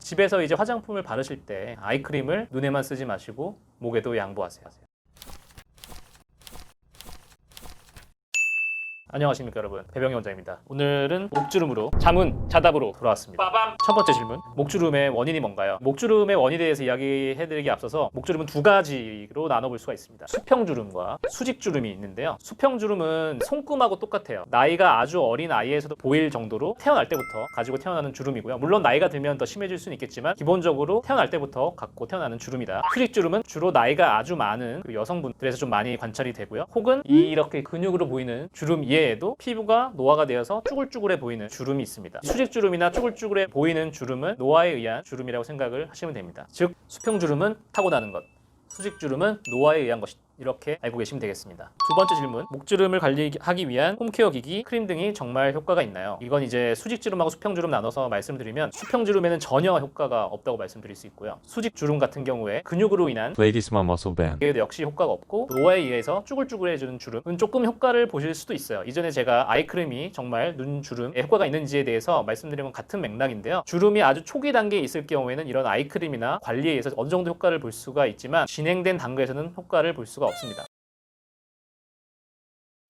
집에서 이제 화장품을 바르실 때 아이크림을 눈에만 쓰지 마시고 목에도 양보하세요. 안녕하십니까 여러분, 배병희 원장입니다. 오늘은 목주름으로 자문자답으로 돌아왔습니다. 빠밤! 첫 번째 질문, 목주름의 원인이 뭔가요? 목주름의 원인에 대해서 이야기해드리기 앞서서 목주름은 두 가지로 나눠볼 수가 있습니다. 수평주름과 수직주름이 있는데요. 수평주름은 손금하고 똑같아요. 나이가 아주 어린 아이에서도 보일 정도로 태어날 때부터 가지고 태어나는 주름이고요. 물론 나이가 들면 더 심해질 수는 있겠지만 기본적으로 태어날 때부터 갖고 태어나는 주름이다. 수직주름은 주로 나이가 아주 많은 여성분들에서 좀 많이 관찰이 되고요. 혹은 이렇게 근육으로 보이는 주름 이외에도 피부가 노화가 되어서 쭈글쭈글해 보이는 주름이 있습니다. 수직주름이나 쭈글쭈글해 보이는 주름은 노화에 의한 주름이라고 생각을 하시면 됩니다. 즉 수평주름은 타고나는 것, 수직주름은 노화에 의한 것이다. 이렇게 알고 계시면 되겠습니다. 두 번째 질문, 목주름을 관리하기 위한 홈케어 기기, 크림 등이 정말 효과가 있나요? 이건 이제 수직주름하고 수평주름 나눠서 말씀드리면 수평주름에는 전혀 효과가 없다고 말씀드릴 수 있고요. 수직주름 같은 경우에 근육으로 인한 Ladies Man Muscle Band. 이게 역시 효과가 없고 노화에 의해서 쭈글쭈글해지는 주름은 조금 효과를 보실 수도 있어요. 이전에 제가 아이크림이 정말 눈 주름에 효과가 있는지에 대해서 말씀드린 건 같은 맥락인데요. 주름이 아주 초기 단계에 있을 경우에는 이런 아이크림이나 관리에 의해서 어느 정도 효과를 볼 수가 있지만 진행된 단계에서는 효과를 볼 수가 없습니다.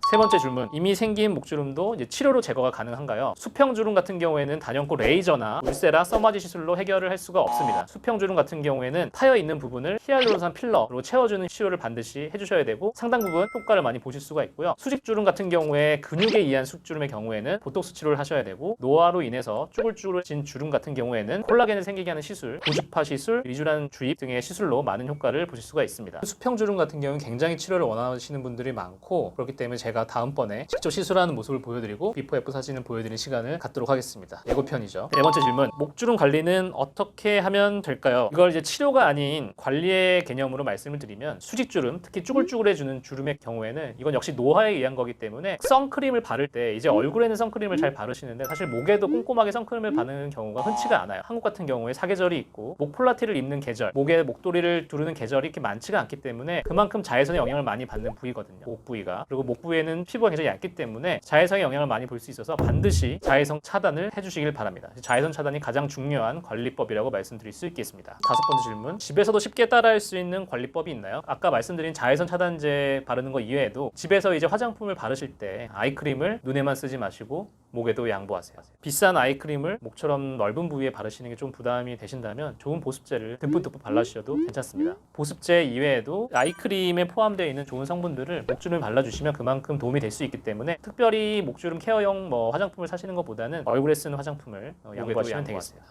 세 번째 질문, 이미 생긴 목주름도 이제 치료로 제거가 가능한가요? 수평주름 같은 경우에는 단연코 레이저나 울세라, 써마지 시술로 해결을 할 수가 없습니다. 수평주름 같은 경우에는 파여 있는 부분을 히알루론산 필러로 채워주는 치료를 반드시 해주셔야 되고 상당 부분 효과를 많이 보실 수가 있고요. 수직주름 같은 경우에 근육에 의한 숙주름의 경우에는 보톡스 치료를 하셔야 되고 노화로 인해서 쭈글쭈글해진 주름 같은 경우에는 콜라겐을 생기게 하는 시술, 고주파 시술, 리쥬란 주입 등의 시술로 많은 효과를 보실 수가 있습니다. 수평주름 같은 경우는 굉장히 치료를 원하시는 분들이 많고 그렇기 때문에 제가 다음번에 직접 시술하는 모습을 보여드리고 비포 애프터 사진을 보여드리는 시간을 갖도록 하겠습니다. 예고편이죠. 네 번째 질문, 목주름 관리는 어떻게 하면 될까요? 이걸 이제 치료가 아닌 관리의 개념으로 말씀을 드리면 수직주름, 특히 쭈글쭈글해지는 주름의 경우에는 이건 역시 노화에 의한 거기 때문에 선크림을 바를 때 이제 얼굴에는 선크림을 잘 바르시는데 사실 목에도 꼼꼼하게 선크림을 바르는 경우가 흔치가 않아요. 한국 같은 경우에 사계절이 있고 목 폴라티를 입는 계절, 목에 목도리를 두르는 계절이 이렇게 많지가 않기 때문에 그만큼 자외선의 영향을 많이 받는 부위거든요. 목 부위가. 그리고 목 부위에는 피부가 굉장히 얇기 때문에 자외선의 영향을 많이 볼 수 있어서 반드시 자외선 차단을 해주시길 바랍니다. 자외선 차단이 가장 중요한 관리법이라고 말씀드릴 수 있겠습니다. 다섯 번째 질문, 집에서도 쉽게 따라할 수 있는 관리법이 있나요? 아까 말씀드린 자외선 차단제 바르는 거 이외에도 집에서 이제 화장품을 바르실 때 아이크림을 눈에만 쓰지 마시고 목에도 양보하세요. 비싼 아이크림을 목처럼 넓은 부위에 바르시는 게 좀 부담이 되신다면 좋은 보습제를 듬뿍듬뿍 발라주셔도 괜찮습니다. 보습제 이외에도 아이크림에 포함되어 있는 좋은 성분들을 목주름에 발라주시면 그만큼 도움이 될 수 있기 때문에 특별히 목주름 케어용 화장품을 사시는 것보다는 얼굴에 쓰는 화장품을 양보하시면 되겠습니다.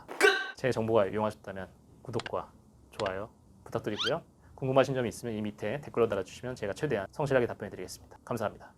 제 정보가 유용하셨다면 구독과 좋아요 부탁드리고요. 궁금하신 점이 있으면 이 밑에 댓글로 달아주시면 제가 최대한 성실하게 답변해 드리겠습니다. 감사합니다.